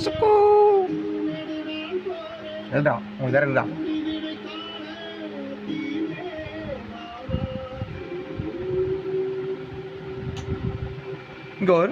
சுக்கு எழுதுறான் உங்களுக்கு வேற எழுதுறான் இங்கே ஒரு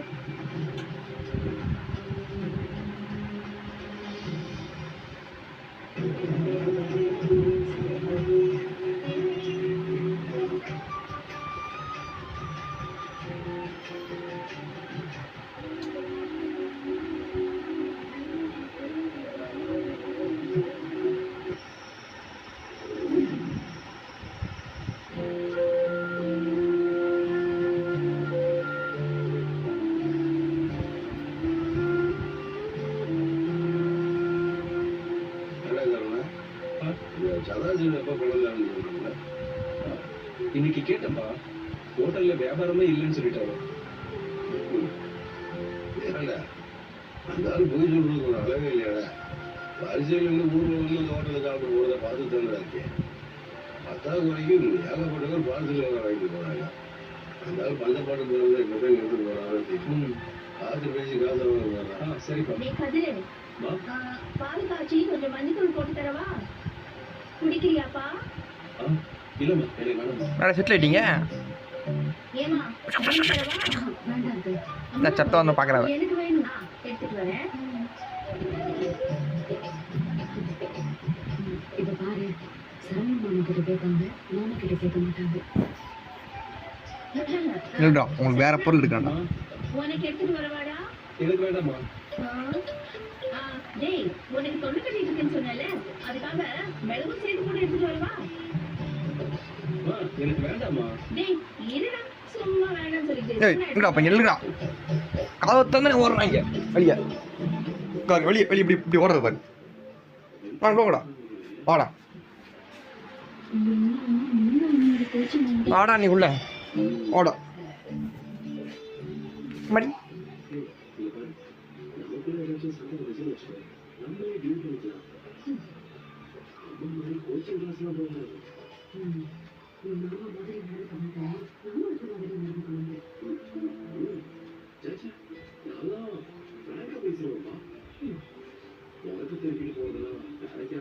இன்னைக்கு கேட்டப்பா ஹோட்டல்ல வியாபாரமே இல்லைன்னு சொல்லிட்டாரு. அந்த ஆள் போய் சொல்றது ஒரு அழகே இல்லையாடா. வரிசையில் ஊர்ல வந்து அந்த ஹோட்டலுக்கு சாப்பிட போறத பார்த்து தானே இருக்கேன். 10வது வரைக்கும் ஏகப்பட்டவர் பார்சல் வாங்கிட்டு போறாங்க. அந்த ஆள் பந்த பாட்டு போறது எப்ப எடுத்துட்டு போறாங்கன்னு தெரியும். பார்த்து பேசி காசு வாங்க. சரிப்பா. பால் காய்ச்சி கொஞ்சம் மஞ்சள் போட்டு தரவா? குடிக்கிறியாப்பா? இல்லம்மா எனக்கு வேணாம். மேடம் செட்டில் ஆயிட்டீங்க. நான் சத்தம் வந்து பார்க்குறேன். எனக்கு வேணும், எடுத்துட்டு வரேன். இதை பாரு, சரவண மாமா கிட்ட கேட்பாங்க, மாமா கிட்ட கேட்க மாட்டாங்க. இல்லைடா உங்களுக்கு வேற பொருள் இருக்காண்டா. உனக்கு எடுத்துட்டு வரவாடா? எனக்கு வேண்டாமா. டேய், உனக்கு தொண்டு கட்டிட்டு இருக்குன்னு சொன்னல, அதுக்காக மிளகு சேர்த்து கூட எடுத்துட்டு வரவா? எனக்கு வேண்டாமா. டேய் இருடா, சும்மா வேண்டாம்னு சொல்லிட்டு. ஏய் இல்லடா அப்ப எழுதுடா. கதவை தந்து ஓடுறாங்க வெளியே. வெளியே வெளியே இப்படி இப்படி ஓடுறது பாரு. போங்கடா வாடா வாடா நீ உள்ள ஓடா மடி.